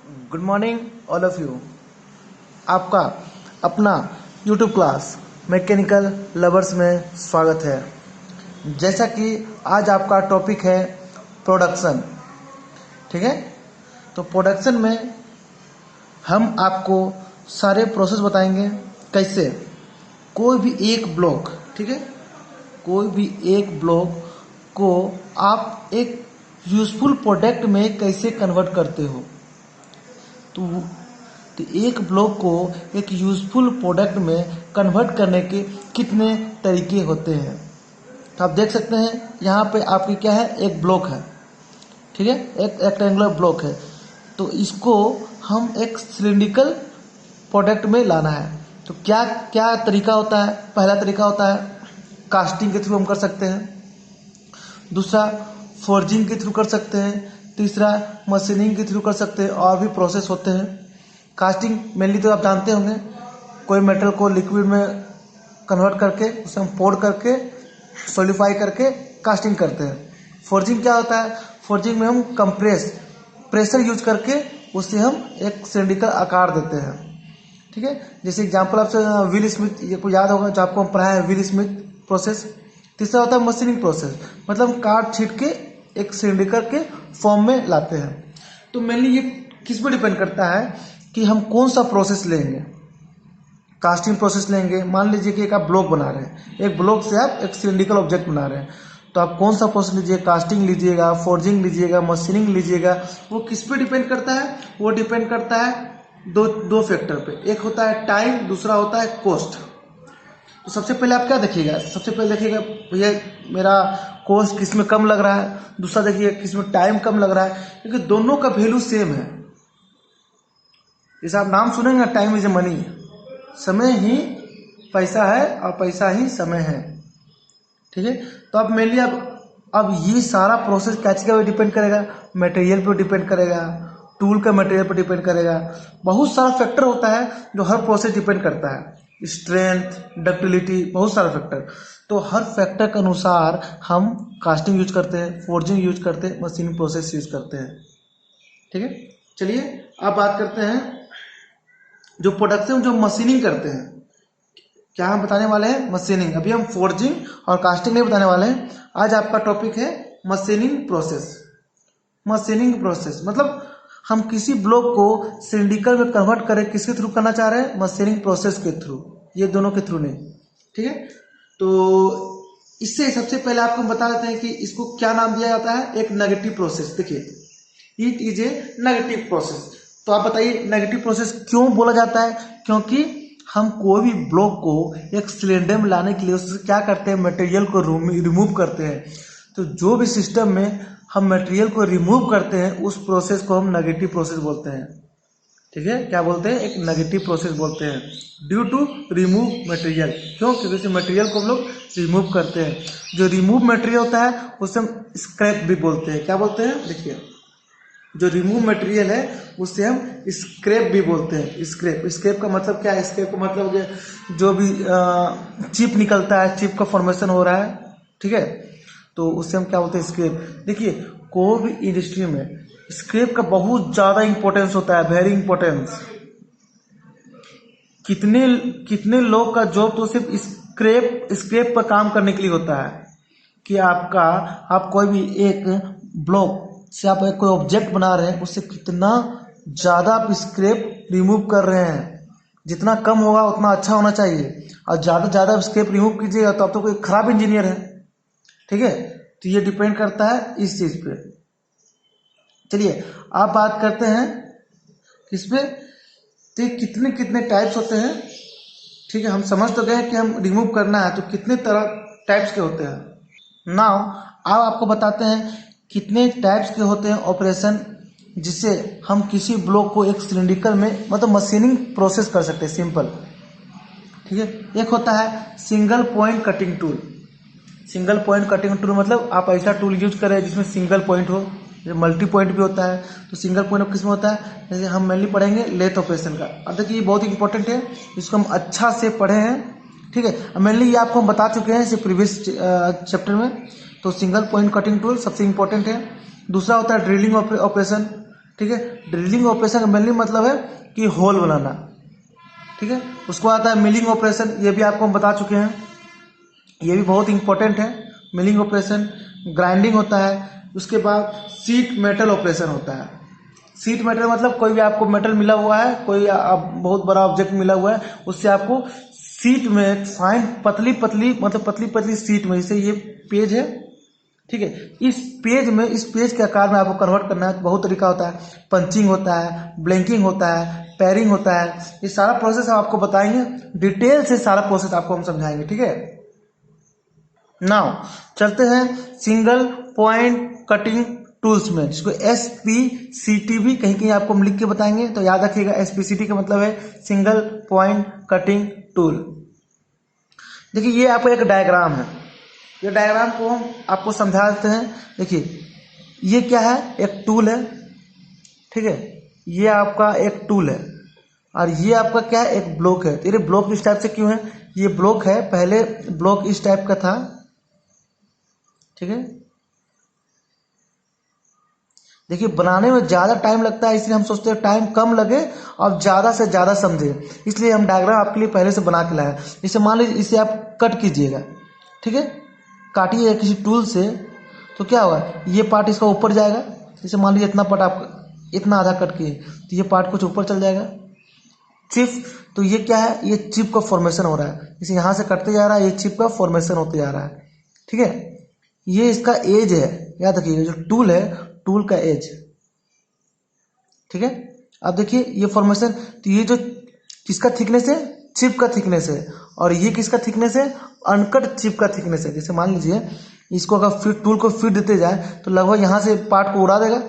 Good morning all of you. आपका अपना YouTube class mechanical lovers में स्वागत है। जैसा कि आज आपका टॉपिक है प्रोडक्शन, ठीक है। तो प्रोडक्शन में हम आपको सारे प्रोसेस बताएंगे, कैसे कोई भी एक ब्लॉक, ठीक है, कोई भी एक ब्लॉक को आप एक यूजफुल प्रोडक्ट में कैसे कन्वर्ट करते हो। तो एक ब्लॉक को एक यूजफुल प्रोडक्ट में कन्वर्ट करने के कितने तरीके होते हैं। तो आप देख सकते हैं यहाँ पे आपकी क्या है, एक ब्लॉक है, ठीक है, एक रेक्टेंगुलर ब्लॉक है। तो इसको हम एक सिलिंड्रिकल प्रोडक्ट में लाना है। तो क्या क्या तरीका होता है। पहला तरीका होता है कास्टिंग के थ्रू हम कर सकते हैं, दूसरा फोर्जिंग के थ्रू कर सकते हैं, तीसरा मशीनिंग के थ्रू कर सकते हैं। और भी प्रोसेस होते हैं। कास्टिंग मेनली तो आप जानते होंगे, कोई मेटल को लिक्विड में कन्वर्ट करके उसे हम पोर करके सॉलिडिफाई करके कास्टिंग करते हैं। फोर्जिंग क्या होता है, फोर्जिंग में हम प्रेशर यूज करके उसे हम एक सिलिंड्रिकल आकार देते हैं, ठीक है। जैसे एग्जांपल आपसे व्हील स्मिथ, ये को याद होगा जो आपको हम पढ़ाया है, व्हील स्मिथ प्रोसेस। तीसरा होता है मशीनिंग प्रोसेस, मतलब काट छीट के एक सिलिंड्रिकल के फॉर्म में लाते हैं। तो मेनली ये किस पर डिपेंड करता है कि हम कौन सा प्रोसेस लेंगे। कास्टिंग प्रोसेस लेंगे, मान लीजिए कि एक आप ब्लॉक बना रहे हैं, एक ब्लॉक से आप एक सिलिंड्रिकल ऑब्जेक्ट बना रहे हैं, तो आप कौन सा प्रोसेस लीजिए, कास्टिंग लीजिएगा, फोर्जिंग लीजिएगा, मशीनिंग लीजिएगा, वो किस पे डिपेंड करता है। वो डिपेंड करता है दो फैक्टर पे। एक होता है टाइम, दूसरा होता है कॉस्ट। तो सबसे पहले आप क्या देखिएगा, सबसे पहले देखिएगा भैया मेरा कॉस्ट किस में कम लग रहा है, दूसरा देखिए किस में टाइम कम लग रहा है, क्योंकि दोनों का वैल्यू सेम है। जैसे आप नाम सुनेंगे, टाइम इज ए मनी, समय ही पैसा है और पैसा ही समय है, ठीक है। तो अब मेनली अब ये सारा प्रोसेस क्या चीज़ पे डिपेंड करेगा, मटेरियल पे डिपेंड करेगा, टूल का मटेरियल पर डिपेंड करेगा। बहुत सारा फैक्टर होता है जो हर प्रोसेस डिपेंड करता है, स्ट्रेंथ, डक्टिलिटी, बहुत सारा फैक्टर। तो हर फैक्टर के अनुसार हम कास्टिंग यूज करते हैं, फोर्जिंग यूज करते हैं, मशीनिंग प्रोसेस यूज करते हैं, ठीक है। चलिए अब बात करते हैं जो प्रोडक्शन, जो मशीनिंग करते हैं। क्या हम बताने वाले हैं, मशीनिंग। अभी हम फोर्जिंग और कास्टिंग नहीं बताने वाले हैं। आज आपका टॉपिक है मशीनिंग प्रोसेस। मशीनिंग प्रोसेस मतलब हम किसी ब्लॉक को सिलिंड्रिकल में कन्वर्ट करें, किसके थ्रू करना चाह रहे हैं, मशीनिंग प्रोसेस के थ्रू, ये दोनों के थ्रू नहीं, ठीक है। तो इससे सबसे पहले आपको बता देते हैं कि इसको क्या नाम दिया जाता है, एक नेगेटिव प्रोसेस। देखिए, it is a negative process. तो आप बताइए नेगेटिव प्रोसेस क्यों बोला जाता है। क्योंकि हम कोई भी ब्लॉक को एक सिलेंडर में लाने के लिए उससे क्या करते हैं, मटेरियल को रिमूव करते हैं। तो जो भी सिस्टम में हम मटेरियल को रिमूव करते हैं, उस प्रोसेस को हम नेगेटिव प्रोसेस बोलते हैं, ठीक है। क्या बोलते हैं, एक नेगेटिव प्रोसेस बोलते हैं, ड्यू टू रिमूव मटेरियल। क्यों, क्योंकि इस मटेरियल को हम लोग रिमूव करते हैं। जो रिमूव मटेरियल होता है उसे हम स्क्रैप भी बोलते हैं। क्या बोलते हैं, देखिए, जो रिमूव मटेरियल है उसे हम स्क्रैप भी बोलते हैं। स्क्रैप का मतलब क्या है, स्क्रैप का मतलब जो भी चिप निकलता है, चिप का फॉर्मेशन हो रहा है, ठीक है, तो उससे हम क्या बोलते हैं, स्क्रैप। देखिए, कोई भी इंडस्ट्री में स्क्रैप का बहुत ज़्यादा इंपॉर्टेंस होता है, वेरी इंपॉर्टेंस। कितने कितने लोग का जॉब तो सिर्फ स्क्रैप पर काम करने के लिए होता है। कि आप कोई भी एक ब्लॉक से आप कोई ऑब्जेक्ट बना रहे हैं, उससे कितना ज़्यादा आप स्क्रैप रिमूव कर रहे हैं। जितना कम होगा उतना अच्छा होना चाहिए, और ज़्यादा स्क्रैप रिमूव कीजिएगा तो आप तो कोई खराब इंजीनियर है, ठीक है। तो ये डिपेंड करता है इस चीज़ पे। चलिए आप बात करते हैं किस पे, तो कितने कितने टाइप्स होते हैं, ठीक है। हम समझ तो गए कि हम रिमूव करना है, तो कितने तरह टाइप्स के होते हैं। नाउ अब आपको बताते हैं कितने टाइप्स के होते हैं ऑपरेशन, जिससे हम किसी ब्लॉक को एक सिलिंड्रिकल में मतलब मशीनिंग प्रोसेस कर सकते हैं, सिंपल, ठीक है। एक होता है single point cutting tool. Single point cutting tool मतलब आप ऐसा टूल यूज करें जिसमें सिंगल पॉइंट हो। मल्टी पॉइंट भी होता है, तो सिंगल पॉइंट किस में होता है, जैसे हम मेनली पढ़ेंगे लेथ ऑपरेशन का। अब देखिए ये बहुत ही इंपॉर्टेंट है, इसको हम अच्छा से पढ़े हैं, ठीक है। मेनली ये आपको हम बता चुके हैं इसे प्रीवियस चैप्टर में। तो सिंगल पॉइंट कटिंग टूल सबसे इंपॉर्टेंट है। दूसरा होता है ड्रिलिंग ऑपरेशन, ठीक है। ड्रिलिंग ऑपरेशन का मेनली मतलब है कि होल बनाना, ठीक है। उसको आता है मिलिंग ऑपरेशन, ये भी आपको हम बता चुके हैं, ये भी बहुत इंपॉर्टेंट है। मिलिंग ऑपरेशन, ग्राइंडिंग होता है, उसके बाद शीट मेटल ऑपरेशन होता है। शीट मेटल मतलब कोई भी आपको मेटल मिला हुआ है, कोई बहुत बड़ा ऑब्जेक्ट मिला हुआ है, उससे आपको शीट में फाइन पतली पतली मतलब पतली पतली शीट में, जैसे ये पेज है, ठीक है, इस पेज के आकार में आपको कन्वर्ट करना है। बहुत तरीका होता है, पंचिंग होता है, ब्लैंकिंग होता है, पैरिंग होता है, ये सारा प्रोसेस हम आपको बताएंगे डिटेल से, सारा प्रोसेस आपको हम समझाएंगे, ठीक है। नाउ चलते हैं सिंगल पॉइंट कटिंग टूल्स में, जिसको SPCT भी कहीं कहीं आपको हम लिख के बताएंगे, तो याद रखिएगा SPCT का मतलब है सिंगल पॉइंट कटिंग टूल। देखिए ये आपका एक डायग्राम है, ये डायग्राम को हम आपको समझा देते हैं। देखिए ये क्या है, एक टूल है, ठीक है, ये आपका एक टूल है, और ये आपका क्या है, एक ब्लॉक है। तो ये ब्लॉक इस टाइप से क्यों है, ये ब्लॉक है, पहले ब्लॉक इस टाइप का था, ठीक है। देखिए बनाने में ज़्यादा टाइम लगता है, इसलिए हम सोचते हैं टाइम कम लगे और ज़्यादा से ज़्यादा समझे, इसलिए हम डायग्राम आपके लिए पहले से बना के लाए। जैसे मान लीजिए इसे आप कट कीजिएगा, ठीक है, काटिए किसी टूल से, तो क्या होगा, ये पार्ट इसका ऊपर जाएगा। जैसे मान लीजिए इतना पार्ट आप इतना आधा कट किए, तो ये पार्ट कुछ ऊपर चल जाएगा। चिप, तो ये क्या है, ये चिप का फॉर्मेशन हो रहा है, जैसे यहाँ से कटते जा रहा है, ये चिप का फॉर्मेशन होते जा रहा है, ठीक है। ये इसका एज है, याद रखिएगा, जो टूल है, टूल का एज, ठीक है। अब देखिए ये फॉर्मेशन, तो ये जो किसका थिकनेस है, चिप का थिकनेस है, और ये किसका थिकनेस है, अनकट चिप का थिकनेस है। जैसे मान लीजिए इसको अगर फिट टूल को फिट देते जाए तो लगभग यहाँ से पार्ट को उड़ा देगा,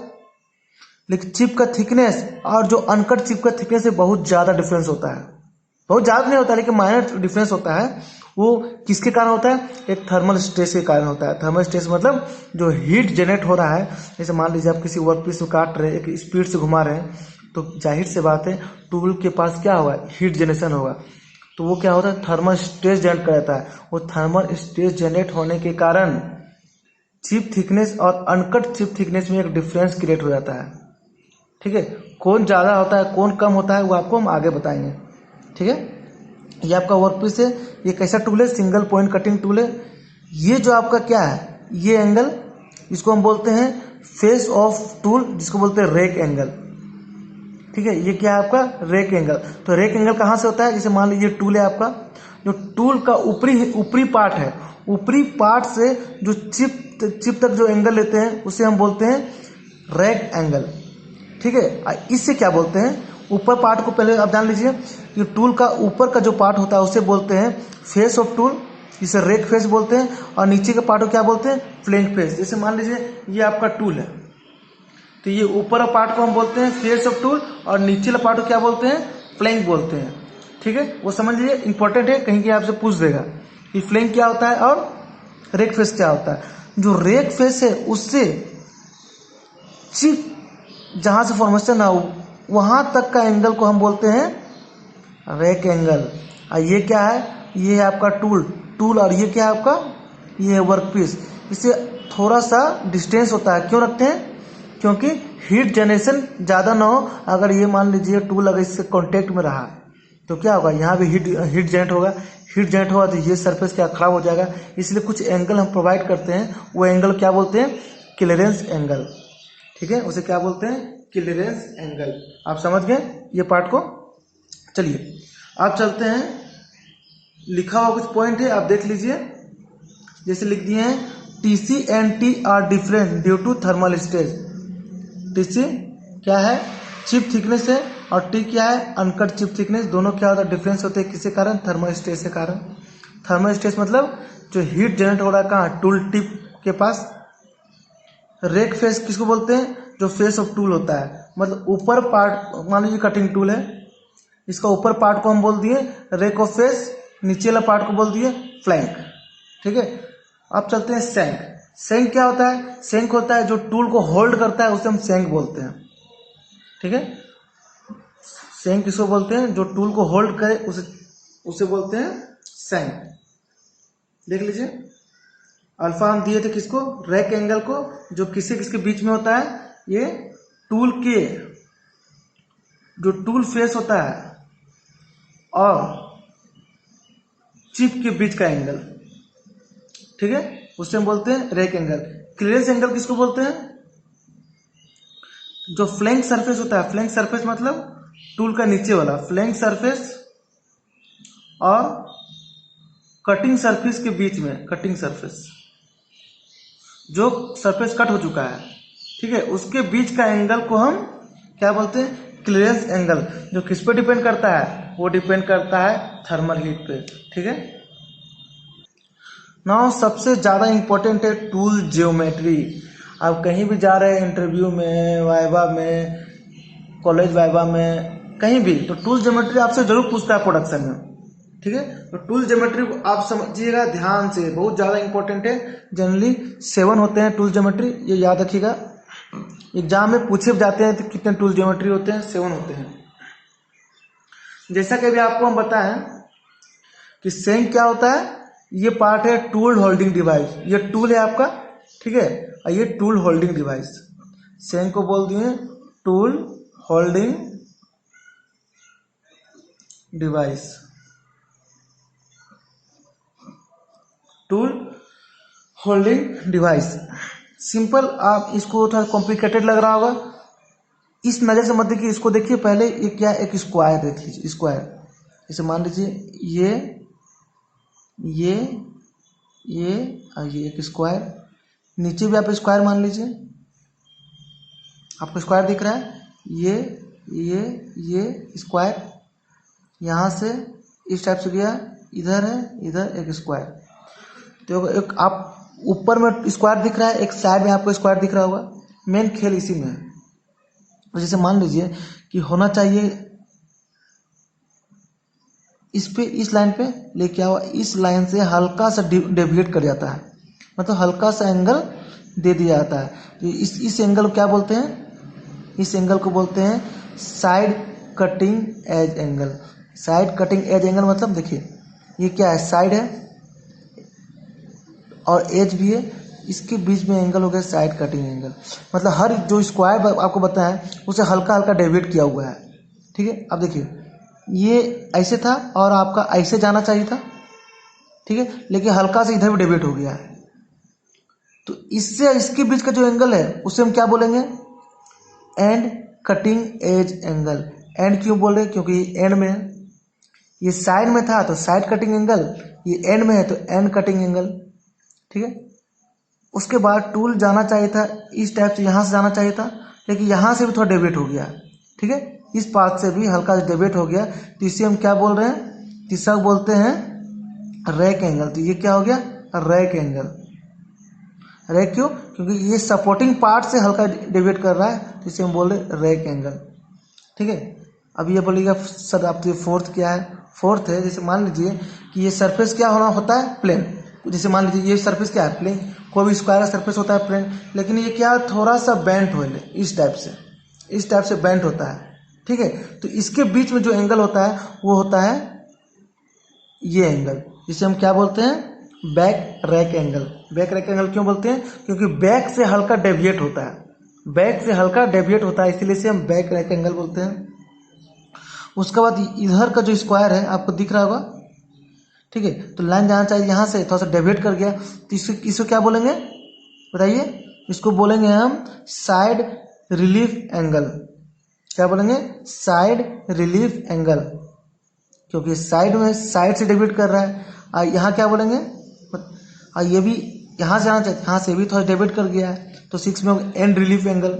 लेकिन चिप का थिकनेस और जो अनकट चिप का थिकनेस से बहुत ज़्यादा डिफरेंस होता है। बहुत ज़्यादा नहीं होता लेकिन माइनर डिफरेंस होता है। वो किसके कारण होता है, एक थर्मल स्ट्रेस के कारण होता है। थर्मल स्ट्रेस मतलब जो हीट जनरेट हो रहा है, जैसे मान लीजिए आप किसी वर्क पीस को काट रहे हैं, एक स्पीड से घुमा रहे हैं, तो जाहिर से बात है टूल के पास क्या होगा, हीट जनरेशन होगा, तो वो क्या होता है, थर्मल स्ट्रेस जनरेट करता है। वो थर्मल स्ट्रेस जनरेट होने के कारण चिप थिकनेस और अनकट चिप थिकनेस में एक डिफरेंस क्रिएट हो जाता है, ठीक है। कौन ज़्यादा होता है कौन कम होता है वो आपको हम आगे बताएंगे, ठीक है। ये आपका वर्क पीस है, ये कैसा टूल है, सिंगल पॉइंट कटिंग टूल है। ये जो आपका क्या है, ये एंगल, इसको हम बोलते हैं फेस ऑफ टूल, जिसको बोलते हैं रेक एंगल, ठीक है। ये क्या है आपका, रेक एंगल। तो रेक एंगल कहाँ से होता है, जैसे मान लीजिए टूल है आपका, जो टूल का ऊपरी पार्ट है, ऊपरी पार्ट से जो चिप तक जो एंगल लेते हैं उसे हम बोलते हैं रेक एंगल, ठीक है। इससे क्या बोलते हैं, ऊपर पार्ट को पहले आप जान लीजिए कि टूल का ऊपर का जो पार्ट होता है उसे बोलते हैं फेस ऑफ टूल, जिसे रेक फेस बोलते हैं, और नीचे के पार्ट को क्या बोलते हैं, फ्लैंक फेस। जैसे मान लीजिए ये आपका टूल है, तो ये ऊपर पार्ट को हम बोलते हैं फेस ऑफ टूल, और नीचे वाला पार्ट को क्या बोलते हैं, फ्लैंक बोलते हैं, ठीक है। वो समझ लीजिए, इंपॉर्टेंट है, कहीं आपसे पूछ देगा कि फ्लैंक क्या होता है और रेक फेस क्या होता है। जो रेक फेस है उससे चिप जहाँ से फॉर्मेशन है वहाँ तक का एंगल को हम बोलते हैं रेक एंगल। और ये क्या है, ये है आपका टूल और ये क्या है आपका, ये है वर्क पीस। इससे थोड़ा सा डिस्टेंस होता है, क्यों रखते हैं, क्योंकि हीट जनरेशन ज़्यादा ना हो। अगर ये मान लीजिए टूल अगर इससे कॉन्टेक्ट में रहा तो क्या होगा, यहाँ भी हीट जनरेट होगा, हीट जनरेट होगा तो ये सरफेस क्या खराब हो जाएगा। इसलिए कुछ एंगल हम प्रोवाइड करते हैं, वो एंगल क्या बोलते हैं, क्लियरेंस एंगल, ठीक है। उसे क्या बोलते हैं, क्लियरेंस एंगल। आप समझ गए ये पार्ट को। चलिए आप चलते हैं, लिखा हुआ कुछ पॉइंट है आप देख लीजिए। जैसे लिख दिए हैं, TC and T are different due to thermal stress. TC क्या है, चिप थिकनेस है, और T क्या है, अनकट चिप थिकनेस। दोनों क्या होता है, डिफरेंस होते हैं किसके कारण, थर्मल स्ट्रेस के कारण। थर्मल स्ट्रेस मतलब जो हीट जनरेट हो रहा है कहाँ, टूल टिप के पास। रेक फेस किसको बोलते हैं, जो फेस ऑफ टूल होता है, मतलब ऊपर पार्ट, मान लीजिए कटिंग टूल है, इसका ऊपर पार्ट को हम बोल दिए रेक ऑफ फेस, नीचे वाला पार्ट को बोल दिए फ्लैंक, ठीक है। अब चलते हैं सैंक। सैंक क्या होता है, सैंक होता है जो टूल को होल्ड करता है, उसे हम सैंक बोलते हैं, ठीक है। सैंक किसको बोलते हैं, जो टूल को होल्ड करे उसे बोलते हैं सैंक। देख लीजिए, अल्फा हम दिए थे किसको, रेक एंगल को, जो किसके किसके बीच में होता है, ये टूल के जो टूल फेस होता है और चिप के बीच का एंगल, ठीक है, उससे हम बोलते हैं रैक एंगल। क्लियरेंस एंगल किसको बोलते हैं? जो फ्लैंक सरफेस होता है, फ्लैंक सरफेस मतलब टूल का नीचे वाला फ्लैंक सरफेस और कटिंग सरफेस के बीच में, कटिंग सरफेस जो सरफेस कट हो चुका है, ठीक है, उसके बीच का एंगल को हम क्या बोलते हैं? Clearance angle. जो किस पे डिपेंड करता है? वो डिपेंड करता है थर्मल हीट पे, ठीक है। नाउ सबसे ज़्यादा इंपॉर्टेंट है टूल ज्योमेट्री। आप कहीं भी जा रहे हैं, इंटरव्यू में, वाइवा में, कॉलेज वाइवा में, कहीं भी, तो टूल ज्योमेट्री आपसे जरूर पूछता है प्रोडक्शन में, ठीक है। तो टूल ज्योमेट्री को आप समझिएगा ध्यान से, बहुत ज़्यादा इंपॉर्टेंट है। जनरली 7 होते हैं टूल ज्योमेट्री, ये याद रखिएगा। एग्जाम में पूछे जाते हैं तो कितने टूल ज्योमेट्री होते हैं? 7 होते हैं। जैसा कि अभी आपको हम बताएं कि सेंक क्या होता है, ये पार्ट है टूल होल्डिंग डिवाइस। ये टूल है आपका, ठीक है, और ये टूल होल्डिंग डिवाइस। सेंक को बोल दिए tool holding device, tool holding device. Simple, आप इसको थोड़ा कॉम्प्लिकेटेड लग रहा होगा, इस नज़र से मत देखिए, इसको देखिए पहले। ये क्या है? एक स्क्वायर देख लीजिए, स्क्वायर। जैसे मान लीजिए ये और ये एक स्क्वायर, नीचे भी आप स्क्वायर मान लीजिए, आपको स्क्वायर दिख रहा है। ये स्क्वायर यहाँ से इस टाइप से गया, इधर है, इधर एक स्क्वायर। तो एक आप ऊपर में स्क्वायर दिख रहा है, एक साइड में आपको स्क्वायर दिख रहा होगा। मेन खेल इसी में है। तो जैसे मान लीजिए कि होना चाहिए इस पे, इस लाइन पे, लेकिन क्या हुआ, इस लाइन से हल्का सा डेविएट कर जाता है, मतलब हल्का सा एंगल दे दिया जाता है। तो इस एंगल को क्या बोलते हैं? इस एंगल को बोलते हैं side cutting edge angle. Side cutting edge angle मतलब देखिए, ये क्या है? साइड है और एज भी है, इसके बीच में एंगल हो गया साइड कटिंग एंगल। मतलब हर जो स्क्वायर आपको बताया है उसे हल्का हल्का डेविएट किया हुआ है, ठीक है। अब देखिए, ये ऐसे था और आपका ऐसे जाना चाहिए था, ठीक है, लेकिन हल्का से इधर भी डेविएट हो गया है। तो इससे इसके बीच का जो एंगल है उसे हम क्या बोलेंगे? And cutting edge angle. And क्यों बोल रहे हैं? क्योंकि ये एंड में है, ये साइड में था तो साइड कटिंग एंगल, ये एंड में है तो एंड कटिंग एंगल, ठीक है। उसके बाद टूल जाना चाहिए था इस टाइप से, यहाँ से जाना चाहिए था, लेकिन यहाँ से भी थोड़ा डेविएट हो गया, ठीक है, इस पाथ से भी हल्का डेविएट हो गया। तो इसे हम क्या बोल रहे हैं? तीसरा बोलते हैं रैक एंगल। तो ये क्या हो गया? Rack angle. रैक क्यों? क्योंकि ये सपोर्टिंग पार्ट से हल्का डेविएट कर रहा है, तो इसे हम बोल रहे रैक एंगल, ठीक है। अब ये बोलिएगा सर आप तो फोर्थ क्या है? फोर्थ है, जैसे मान लीजिए कि ये सरफेस क्या होना होता है? प्लेन। जैसे मान लीजिए ये सरफेस क्या है? प्लेन। कोई भी स्क्वायर का सरफेस होता है प्लेन, लेकिन ये क्या, थोड़ा सा बेंट हो, इस टाइप से, इस टाइप से बेंट होता है, ठीक है। तो इसके बीच में जो एंगल होता है वो होता है ये एंगल, जिसे हम क्या बोलते हैं? Back rack angle. Back rack angle क्यों बोलते हैं? क्योंकि बैक से हल्का डेविएट होता है, बैक से हल्का डेविएट होता है, इसीलिए इसे हम बैक रैक एंगल बोलते हैं। उसके बाद इधर का जो स्क्वायर है आपको दिख रहा होगा, ठीक है, तो लाइन जाना चाहिए यहाँ से, थोड़ा सा डेविएट कर गया, तो इसको क्या बोलेंगे बताइए? इसको बोलेंगे हम साइड रिलीफ एंगल। क्या बोलेंगे? साइड रिलीफ एंगल, क्योंकि साइड में साइड से डेविएट कर रहा है। और यहाँ क्या बोलेंगे? और ये भी यहाँ से जाना चाहिए, यहाँ से भी थोड़ा डेविएट कर गया है, तो 6 में एंड रिलीफ एंगल,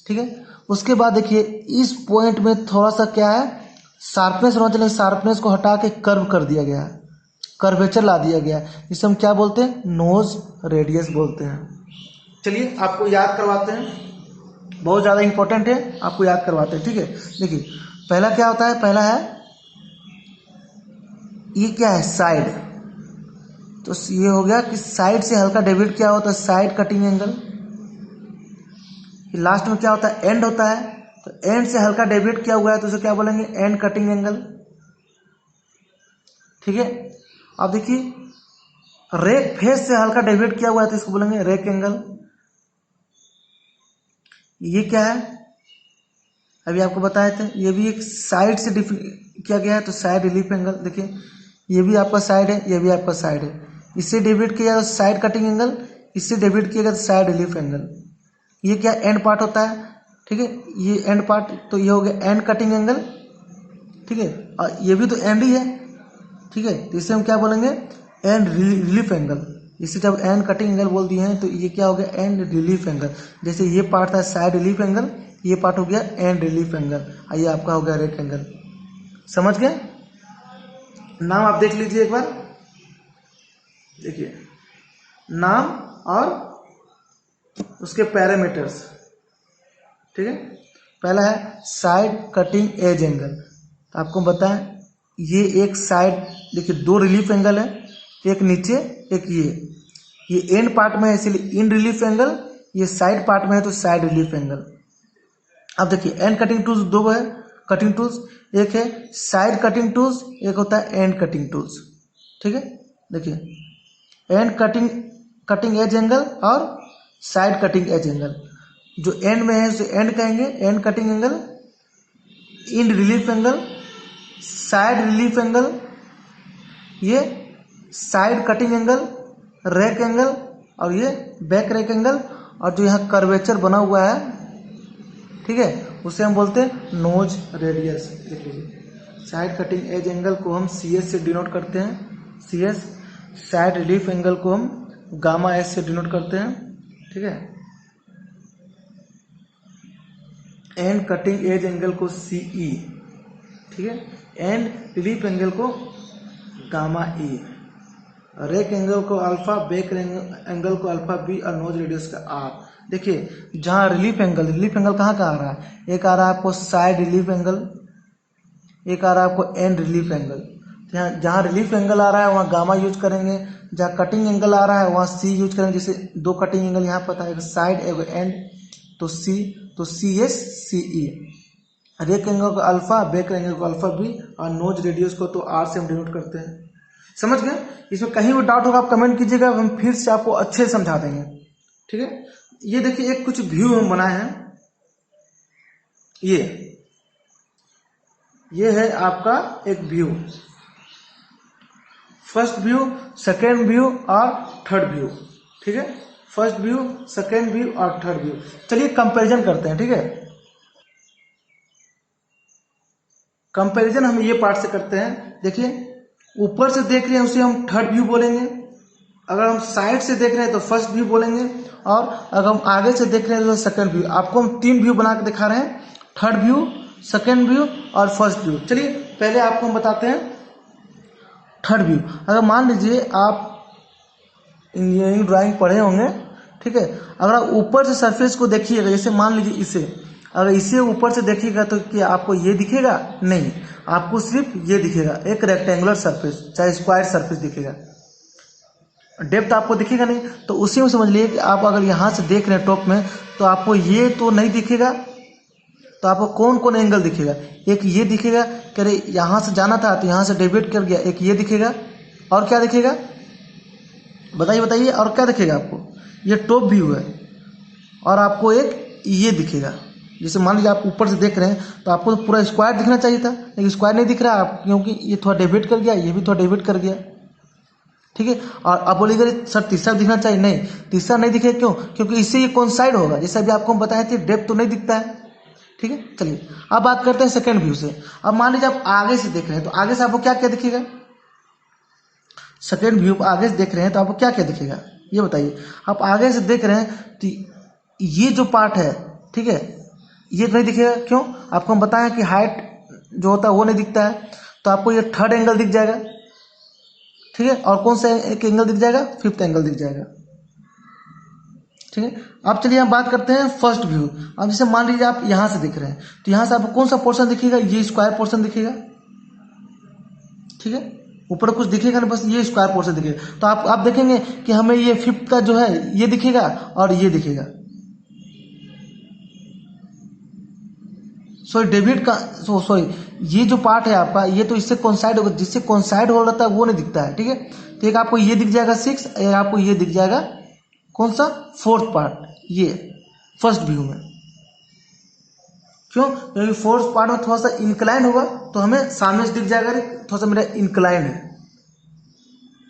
ठीक है। उसके बाद देखिए इस पॉइंट में थोड़ा सा क्या है, शार्पनेस होना चाहिए, शार्पनेस को हटा के कर्व कर दिया गया, कर्वेचर ला दिया गया, जिसे हम क्या बोलते हैं? नोज रेडियस बोलते हैं। चलिए आपको याद करवाते हैं, बहुत ज़्यादा इंपॉर्टेंट है, आपको याद करवाते हैं, ठीक है। देखिए पहला क्या होता है? पहला है ये क्या है? साइड। तो ये हो गया कि साइड से हल्का डेविएट किया होता है, साइड कटिंग एंगल। लास्ट में क्या होता है? एंड होता है, तो एंड से हल्का डेविएट किया हुआ है तो उसे क्या बोलेंगे? एंड कटिंग एंगल, ठीक है। अब देखिए रेक फेस से हल्का डेविएट किया हुआ है तो इसको बोलेंगे रेक एंगल। ये क्या है, अभी आपको बताए थे, ये भी एक साइड से किया गया है, तो साइड रिलीफ एंगल। देखिए ये भी आपका साइड है, ये भी आपका साइड है। इससे डिवाइड किया जाए तो साइड कटिंग एंगल, इससे डिवाइड किया गया तो साइड रिलीफ एंगल। ये क्या एंड पार्ट होता है, ठीक है, ये एंड पार्ट, तो ये हो गया एंड कटिंग एंगल, ठीक है। और ये भी तो एंड ही है, ठीक है, तो इसे हम क्या बोलेंगे, एंड रिलीफ एंगल। इसे जब एंड कटिंग एंगल बोल दिए हैं तो ये क्या हो गया, एंड रिलीफ एंगल। जैसे ये पार्ट था साइड रिलीफ एंगल, ये पार्ट हो गया एंड रिलीफ एंगल, और ये आपका हो गया रेक एंगल। समझ गए? नाम आप देख लीजिए एक बार, देखिए नाम और उसके पैरामीटर्स, ठीक है। पहला है साइड कटिंग एज एंगल, तो आपको बताएं ये एक साइड, देखिए दो रिलीफ एंगल है, एक नीचे एक ये एंड पार्ट में है इसलिए इन रिलीफ एंगल, ये साइड पार्ट में है तो साइड रिलीफ एंगल। अब देखिए एंड कटिंग टूल्स दो है कटिंग टूल्स, एक है साइड कटिंग टूल्स, एक होता है एंड कटिंग टूल्स, ठीक है। देखिए एंड कटिंग एज एंगल और साइड कटिंग एज एंगल। जो एंड में है उसे एंड कहेंगे, end cutting angle, end relief angle, side relief angle, ये side cutting angle, rake angle, और ये बैक रैक एंगल। और जो यहाँ कर्वेचर बना हुआ है, ठीक है, उसे हम बोलते हैं नोज रेडियस। देख लीजिए साइड कटिंग एज एंगल को हम CS से डिनोट करते हैं, CS। साइड रिलीफ एंगल को हम गामा S से डिनोट करते हैं, ठीक है। एंड कटिंग एज एंगल को CE, ठीक है। एंड रिलीफ एंगल को गामा E, रेक एंगल को अल्फा, बैक एंगल को अल्फा B, और नोज रेडियस का R। देखिए जहाँ रिलीफ एंगल कहाँ का आ रहा है, एक आ रहा है आपको साइड रिलीफ एंगल, एक आ रहा है आपको एंड रिलीफ एंगल। जहाँ रिलीफ एंगल आ रहा है वहाँ गामा यूज करेंगे, जहाँ कटिंग एंगल आ रहा है वहाँ C यूज करेंगे। जैसे दो कटिंग एंगल यहाँ पता है, एक साइड एक एंड, तो C, तो CS CE। रेक एंगल को अल्फा, बैक एंगल को अल्फा B, और नोज रेडियस को तो R से हम डिनोट करते हैं। समझ गए? इसमें कहीं भी डाउट होगा आप कमेंट कीजिएगा, हम फिर से आपको अच्छे से समझा देंगे, ठीक है। ये देखिए एक कुछ व्यू हम बनाए हैं, ये है आपका एक view, first view, second view और थर्ड व्यू, ठीक है। फर्स्ट व्यू, सेकेंड व्यू और थर्ड व्यू। चलिए कंपैरिजन करते हैं, ठीक है। कंपैरिजन हम ये पार्ट से करते हैं। देखिए ऊपर से देख रहे हैं उसे हम थर्ड व्यू बोलेंगे, अगर हम साइड से देख रहे हैं तो फर्स्ट व्यू बोलेंगे, और अगर हम आगे से देख रहे हैं तो सेकंड व्यू। आपको हम 3 व्यू बना के दिखा रहे हैं, थर्ड व्यू, सेकंड व्यू और फर्स्ट व्यू। चलिए पहले आपको हम बताते हैं थर्ड व्यू। अगर मान लीजिए आप इंजीनियरिंग ड्राइंग पढ़े होंगे, ठीक है, अगर आप ऊपर से सरफेस को देखिएगा, जैसे मान लीजिए इसे, अगर इसे ऊपर से देखिएगा तो क्या आपको ये दिखेगा? नहीं, आपको सिर्फ ये दिखेगा, एक रेक्टेंगुलर सरफेस, चाहे स्क्वायर सरफेस दिखेगा, डेप्थ आपको दिखेगा नहीं। तो उसी में समझ लिए कि आप अगर यहाँ से देख रहे हैं टॉप में तो आपको ये तो नहीं दिखेगा, तो आपको कौन कौन एंगल दिखेगा? एक ये दिखेगा कि अरे यहाँ से जाना था तो यहाँ से डेविएट कर गया, एक ये दिखेगा, और क्या दिखेगा बताइए और क्या दिखेगा आपको? ये टॉप व्यू है, और आपको एक ये दिखेगा। जैसे मान लीजिए आप ऊपर से देख रहे हैं तो आपको तो पूरा स्क्वायर दिखना चाहिए था, लेकिन स्क्वायर नहीं दिख रहा आप, क्योंकि ये थोड़ा डेविएट कर गया, ये भी थोड़ा डेविएट कर गया, ठीक है। और आप बोलेंगे सर तीसरा दिखना चाहिए, नहीं, तीसरा नहीं दिखेगा, क्यों? क्योंकि इससे ये कोइंसाइड होगा। जैसे अभी आपको हम बताए थे डेप्थ तो नहीं दिखता है, ठीक है। चलिए अब बात करते हैं सेकंड व्यू से। अब मान लीजिए आप आगे से देख रहे हैं तो आगे से आपको क्या क्या दिखेगा? सेकंड व्यू आगे से देख रहे हैं तो आपको क्या क्या दिखेगा ये बताइए। आप आगे से देख रहे हैं तो ये जो पार्ट है, ठीक है, ये नहीं दिखेगा, क्यों? आपको हम बताएं कि हाइट जो होता है वो नहीं दिखता है, तो आपको ये थर्ड एंगल दिख जाएगा, ठीक है। और कौन सा एक एंगल दिख जाएगा? फिफ्थ एंगल दिख जाएगा, ठीक है। अब चलिए हम बात करते हैं फर्स्ट व्यू। अब जैसे मान लीजिए आप यहाँ से दिख रहे हैं तो यहाँ से आपको कौन सा पोर्शन दिखेगा? ये स्क्वायर पोर्शन दिखेगा, ठीक है। ऊपर कुछ दिखेगा नहीं, बस ये स्क्वायर पोर्शन दिखेगा। तो आप देखेंगे कि हमें ये फिफ्थ का जो है ये दिखेगा और ये दिखेगा। डेविड का ये जो पार्ट है आपका, ये तो इससे कोइंसाइड होगा, जिससे कोइंसाइड हो रहा है वो नहीं दिखता है, ठीक है। तो एक आपको ये दिख जाएगा 6, एक आपको ये दिख जाएगा कौन सा? फोर्थ पार्ट, ये फर्स्ट व्यू में, क्यों? क्योंकि फोर्थ पार्ट में थोड़ा सा इंक्लाइन होगा तो हमें सामने से दिख जाएगा थोड़ा सा मेरा इंक्लाइन है,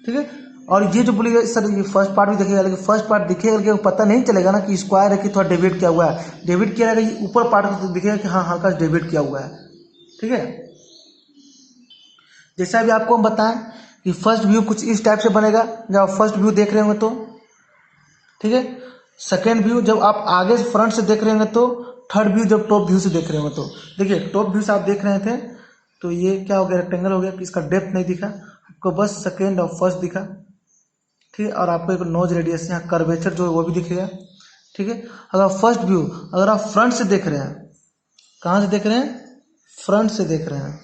ठीक है। और ये जो बोलिएगा सर ये फर्स्ट पार्ट भी दिखेगा, लेकिन फर्स्ट पार्ट दिखेगा लेकिन पता नहीं चलेगा ना कि स्क्वायर है कि थोड़ा डेविएट किया हुआ है। डेविएट किया रहेगा ये ऊपर पार्ट में दिखेगा कि हाँ हल्का डेविएट किया हुआ है, ठीक है। जैसे अभी आपको हम बताएं कि फर्स्ट व्यू कुछ इस टाइप से बनेगा जब आप फर्स्ट व्यू देख रहे होंगे तो, ठीक है। सेकेंड व्यू जब आप आगे से फ्रंट से देख रहे होंगे तो, थर्ड व्यू जब टॉप व्यू से देख रहे होंगे तो। देखिए टॉप व्यू से आप देख रहे थे तो ये क्या हो गया, रेक्टेंगल हो गया कि इसका डेप्थ नहीं दिखा आपको, बस सेकेंड और फर्स्ट दिखा, ठीक है। और आपको एक नोज रेडियस यहाँ कर्वेचर जो है वो भी दिखेगा, ठीक है। अगर फर्स्ट व्यू अगर आप फ्रंट से देख रहे हैं, कहाँ से देख रहे हैं? फ्रंट से देख रहे हैं,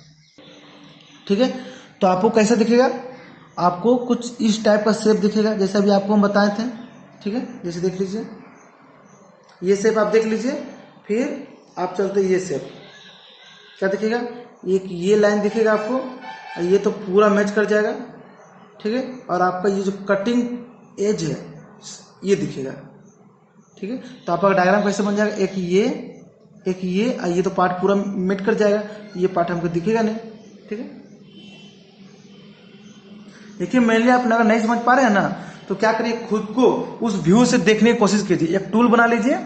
ठीक है। तो आपको कैसा दिखेगा? आपको कुछ इस टाइप का शेप दिखेगा जैसे अभी आपको हम बताए थे, ठीक है। जैसे देख लीजिए ये शेप आप देख लीजिए, फिर आप चलते ये शेप क्या दिखेगा, एक ये लाइन दिखेगा आपको, और ये तो पूरा मैच कर जाएगा, ठीक है। और आपका ये जो कटिंग एज है ये दिखेगा, ठीक है। तो आपका डायग्राम कैसे बन जाएगा, एक ये और ये तो पार्ट पूरा मेट कर जाएगा, ये पार्ट हमको दिखेगा नहीं, ठीक है। देखिए मेनली आप अगर नहीं समझ पा रहे हैं ना तो क्या करिए, खुद को उस व्यू से देखने की कोशिश कीजिए। एक टूल बना लीजिए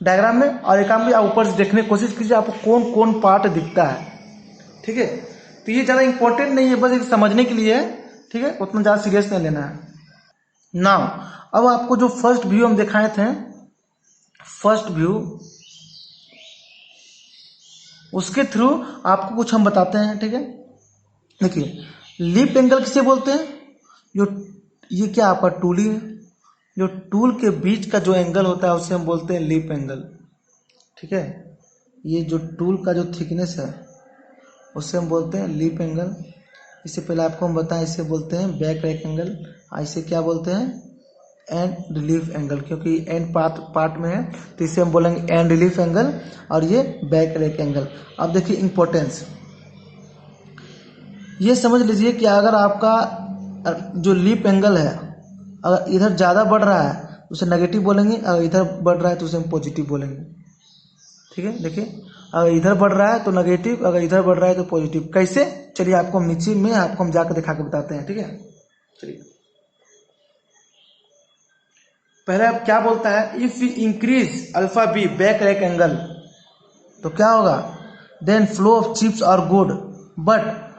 डायग्राम में और एक काम भी आप ऊपर से देखने की कोशिश कीजिए आपको कौन कौन पार्ट दिखता है, ठीक है। तो ये ज़्यादा इंपॉर्टेंट नहीं है, बस एक समझने के लिए है, ठीक है। उतना ज़्यादा सीरियस नहीं लेना है। नाउ अब आपको जो फर्स्ट व्यू हम दिखाए थे, फर्स्ट व्यू उसके थ्रू आपको कुछ हम बताते हैं, ठीक है। देखिए लीप एंगल किसे बोलते हैं? जो ये क्या आपका टूल ही है, जो टूल के बीच का जो एंगल होता है उसे हम बोलते हैं लीप एंगल, ठीक है। ये जो टूल का जो थिकनेस है उसे हम बोलते हैं लीप एंगल। इससे पहले आपको हम बताएं इसे बोलते हैं बैक रैक एंगल, इसे क्या बोलते हैं? एंड रिलीफ एंगल, क्योंकि एंड पार्ट में है तो इसे हम बोलेंगे एंड रिलीफ एंगल और ये बैक रैक एंगल। अब देखिए इंपॉर्टेंस, ये समझ लीजिए कि अगर आपका जो लीप एंगल है अगर इधर ज़्यादा बढ़ रहा है तो उसे नेगेटिव बोलेंगे, अगर इधर बढ़ रहा है तो उसे हम पॉजिटिव बोलेंगे, ठीक है। देखिए अगर इधर बढ़ रहा है तो नेगेटिव, अगर इधर बढ़ रहा है तो पॉजिटिव। कैसे? चलिए आपको नीचे में आपको हम जाकर दिखा के बताते हैं, ठीक है। चलिए पहले आप क्या बोलता है, if you increase alpha B back rack angle तो क्या होगा, then flow of chips are good but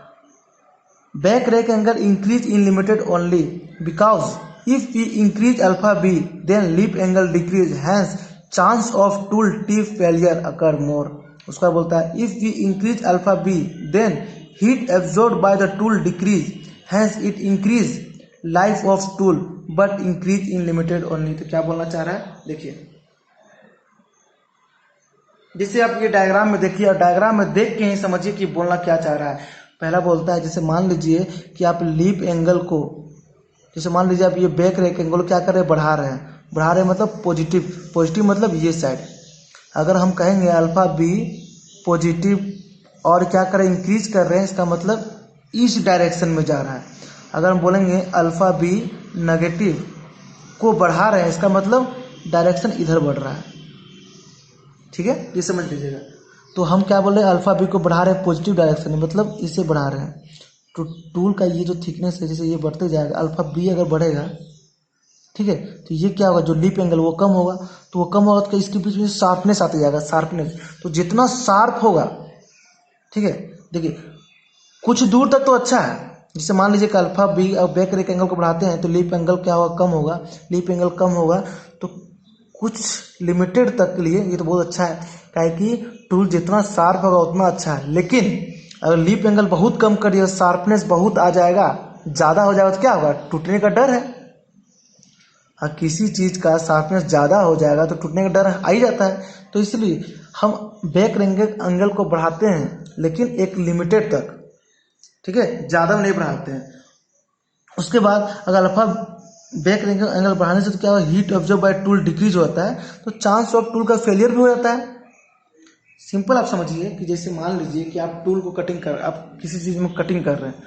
back rack angle increase in limited only because if we increase alpha b then lip angle decrease, hence chance of tool tip failure occur more। उसका बोलता है if we increase alpha b then heat absorbed by the tool decrease, hence it increase life of tool but increase in limited only। तो क्या बोलना चाह रहा है, देखिए जिसे आप ये डायग्राम में देखिए और डायग्राम में देख के ही समझिए कि बोलना क्या चाह रहा है। पहला बोलता है जैसे मान लीजिए कि आप लीप एंगल को, जैसे मान लीजिए आप ये बैक रैक एंगल को क्या कर रहे हैं, बढ़ा रहे हैं मतलब पॉजिटिव, पॉजिटिव मतलब ये साइड। अगर हम कहेंगे अल्फा बी पॉजिटिव और क्या करें इंक्रीज कर रहे हैं, इसका मतलब इस डायरेक्शन में जा रहा है। अगर हम बोलेंगे अल्फा बी नेगेटिव को बढ़ा रहे हैं, इसका मतलब डायरेक्शन इधर बढ़ रहा है, ठीक है, ये समझ लीजिएगा। तो हम क्या बोल रहे हैं, अल्फा बी को बढ़ा रहे हैं पॉजिटिव डायरेक्शन में, मतलब इसे बढ़ा रहे हैं। तो टूल का ये जो थिकनेस है जैसे ये बढ़ते जाएगा, अल्फा बी अगर बढ़ेगा, ठीक है, तो ये क्या होगा, जो लीप एंगल वो कम होगा, तो वो कम होगा तो इसके बीच में शार्पनेस आती जाएगा, शार्पनेस। तो जितना शार्प होगा, ठीक है, देखिए कुछ दूर तक तो अच्छा है, जैसे मान लीजिए कि अल्फा बी और बैक रैक एंगल को बढ़ाते हैं तो लीप एंगल क्या होगा, कम होगा। लीप एंगल कम होगा तो कुछ लिमिटेड तक के लिए ये तो बहुत अच्छा है, क्या है कि टूल जितना शार्प होगा उतना अच्छा है। लेकिन अगर लीप एंगल बहुत कम करिए, शार्पनेस बहुत आ जाएगा, ज़्यादा हो जाएगा तो क्या होगा, टूटने का डर है। और किसी चीज़ का शार्पनेस ज़्यादा हो जाएगा तो टूटने का डर आ ही जाता है। तो इसलिए हम बैक एंगल को बढ़ाते हैं लेकिन एक लिमिटेड तक, ठीक है, ज़्यादा नहीं बढ़ाते हैं। उसके बाद अगर अल्फा बैक एंगल बढ़ाने से तो क्या होगा, heat observe by tool decrease होता है, तो चांस ऑफ टूल का फेलियर भी हो जाता है। सिंपल आप समझिए कि जैसे मान लीजिए कि आप टूल को कटिंग कर, आप किसी चीज़ में कटिंग कर रहे हैं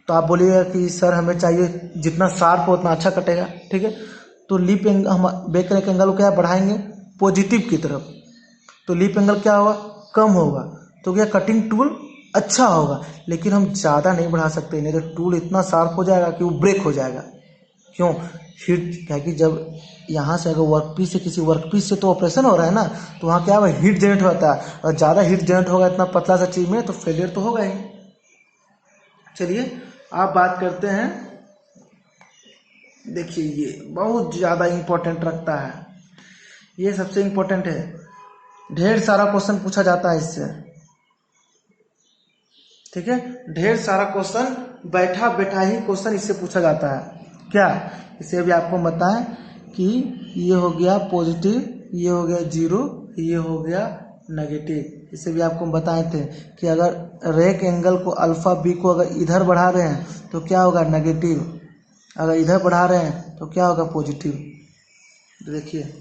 तो आप बोलिएगा कि सर हमें चाहिए जितना शार्प हो उतना अच्छा कटेगा, ठीक है। तो लीप एंगल हम बैक एंगल को क्या बढ़ाएंगे, पॉजिटिव की तरफ, तो लीप एंगल क्या होगा, कम होगा तो क्या कटिंग टूल अच्छा होगा, लेकिन हम ज़्यादा नहीं बढ़ा सकते, नहीं तो टूल इतना शार्प हो जाएगा कि वो ब्रेक हो जाएगा। क्यों? हीट, क्या कि जब यहाँ से अगर वर्कपीस से किसी वर्कपीस से तो ऑपरेशन हो रहा है ना, तो वहाँ क्या होगा, हीट जनरेट होता है, और ज़्यादा हीट जनरेट होगा इतना पतला सा चीज़ में तो फेलियर तो होगा ही। चलिए आप बात करते हैं, देखिए ये बहुत ज़्यादा इम्पोर्टेंट रखता है, ये सबसे इम्पोर्टेंट है, ढेर सारा क्वेश्चन पूछा जाता है इससे, ठीक है, ढेर सारा क्वेश्चन बैठा बैठा ही क्वेश्चन इससे पूछा जाता है। क्या? इसे अभी आपको बताएं कि ये हो गया पॉजिटिव, ये हो गया जीरो, ये हो गया नेगेटिव। इसे भी आपको बताए थे कि अगर रेक एंगल को अल्फा बी को अगर इधर बढ़ा रहे हैं तो क्या होगा, नेगेटिव, अगर इधर बढ़ा रहे हैं तो क्या होगा, पॉजिटिव। देखिए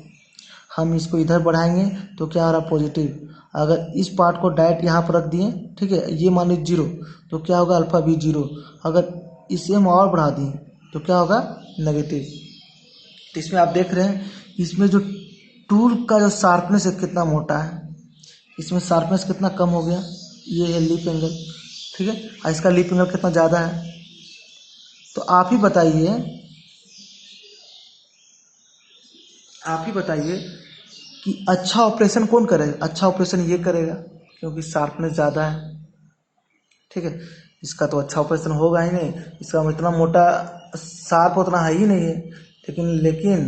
हम इसको इधर बढ़ाएंगे तो क्या हो रहा, पॉजिटिव। अगर इस पार्ट को डायरेक्ट यहाँ पर रख दिए, ठीक है, ये मान लीजिए जीरो, तो क्या होगा, अल्फा बी जीरो। अगर इसे हम और बढ़ा दिए तो क्या होगा, नेगेटिव। तो इसमें आप देख रहे हैं इसमें जो टूल का जो शार्पनेस है कितना मोटा है, इसमें शार्पनेस कितना कम हो गया, ये है लीप एंगल, ठीक है, और इसका लीप एंगल कितना ज़्यादा है। तो आप ही बताइए कि अच्छा ऑपरेशन कौन करेगा, अच्छा ऑपरेशन ये करेगा क्योंकि शार्पनेस ज़्यादा है, ठीक है, इसका तो अच्छा ऑपरेशन होगा ही नहीं, इसका इतना मोटा शार्प उतना है ही नहीं है, लेकिन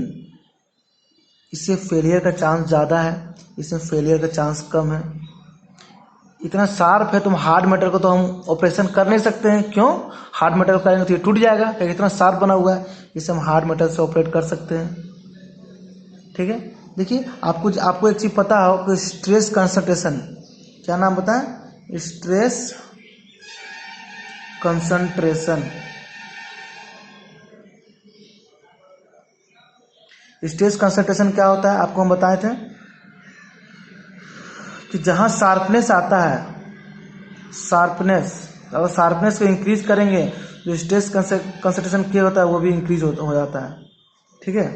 इससे फेलियर का चांस ज़्यादा है, इसमें फेलियर का चांस कम है। इतना शार्प है, तुम हार्ड मेटल को तो हम ऑपरेशन कर नहीं सकते हैं, क्यों, हार्ड मेटल करेंगे तो ये टूट जाएगा, क्योंकि इतना शार्प बना हुआ है, इसे हम हार्ड मेटल से ऑपरेट कर सकते हैं, ठीक है। देखिए आपको एक चीज़ पता हो कि स्ट्रेस कंसंट्रेशन, क्या नाम बताएं, स्ट्रेस कंसंट्रेशन। स्ट्रेस कंसंट्रेशन क्या होता है, आपको हम बताए थे कि जहां शार्पनेस आता है, अगर शार्पनेस को इंक्रीज करेंगे जो स्ट्रेस कंसंट्रेशन क्या होता है वो भी इंक्रीज हो जाता है, ठीक है।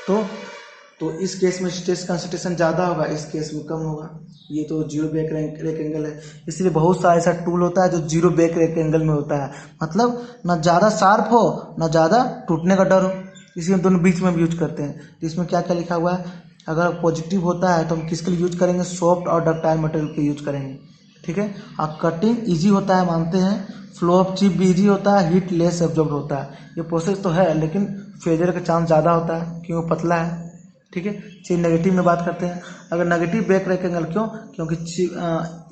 तो इस केस में स्ट्रेस कंसंट्रेशन ज़्यादा होगा, इस केस में कम होगा। ये तो जीरो बैक रेक एंगल है, इसलिए बहुत सारा ऐसा टूल होता है जो जीरो बैक रेक एंगल में होता है, मतलब ना ज़्यादा शार्प हो ना ज़्यादा टूटने का डर हो, इसलिए हम दोनों बीच में भी यूज करते हैं। तो इसमें क्या क्या लिखा हुआ है, अगर पॉजिटिव होता है तो हम किसके लिए यूज करेंगे, सॉफ्ट और डक्टाइल मटेरियल के यूज करेंगे, ठीक है। और कटिंग ईजी होता है मानते हैं, फ्लो ऑफ चिप भी ईजी होता है, हीट लेस एब्जॉर्ब होता है, ये प्रोसेस तो है, लेकिन फेलियर का चांस ज़्यादा होता है क्योंकि पतला है, ठीक है। चलिए नेगेटिव में बात करते हैं। अगर नेगेटिव बैक रेक एंगल, क्योंकि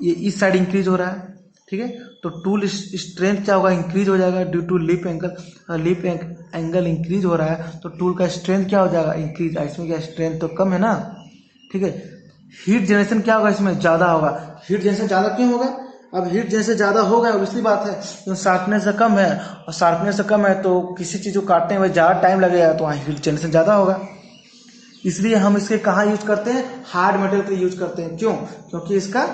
ये इस साइड इंक्रीज हो रहा है, ठीक है, तो टूल स्ट्रेंथ क्या होगा, इंक्रीज हो जाएगा due to lip angle increase हो रहा है तो टूल का स्ट्रेंथ क्या हो जाएगा, इंक्रीज। इसमें क्या स्ट्रेंथ तो कम है ना, ठीक है। हीट जनरेशन क्या होगा, इसमें ज़्यादा होगा। हीट जनरेशन ज़्यादा क्यों होगा, अब हीट जनरेशन ज़्यादा होगा इसलिए बात है क्योंकि शार्पनेस से कम है, और शार्पनेस से कम है तो किसी चीज़ को काटने में ज़्यादा टाइम लगेगा, तो वहाँ हीट जनरेशन ज़्यादा होगा। इसलिए हम इसके कहाँ यूज करते हैं, हार्ड मेटल पे यूज करते हैं, क्यों, क्योंकि इसका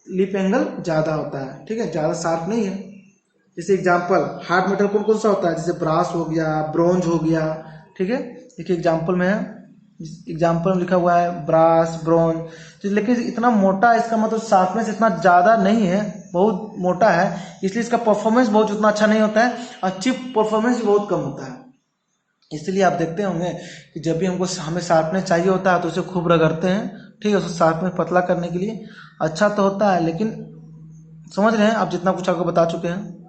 लिप एंगल ज़्यादा होता है, ठीक है, ज़्यादा शार्प नहीं है। जैसे एग्जांपल हार्ड मेटल कौन कौन सा होता है, जैसे ब्रास हो गया, ब्रोंज हो गया, ठीक है। देखिए एग्जांपल में है, एग्जांपल में लिखा हुआ है ब्रास ब्रोंज, तो लेकिन इतना मोटा, इसका मतलब शार्पनेस इतना ज़्यादा नहीं है, बहुत मोटा है, इसलिए इसका परफॉर्मेंस बहुत उतना अच्छा नहीं होता है, और चिप परफॉर्मेंस भी बहुत कम होता है। इसलिए आप देखते होंगे कि जब भी हमें शार्पनेस चाहिए होता है तो उसे खूब रगड़ते हैं, ठीक है, उसे शार्पनेस पतला करने के लिए। अच्छा तो होता है, लेकिन समझ रहे हैं आप, जितना कुछ आपको बता चुके हैं।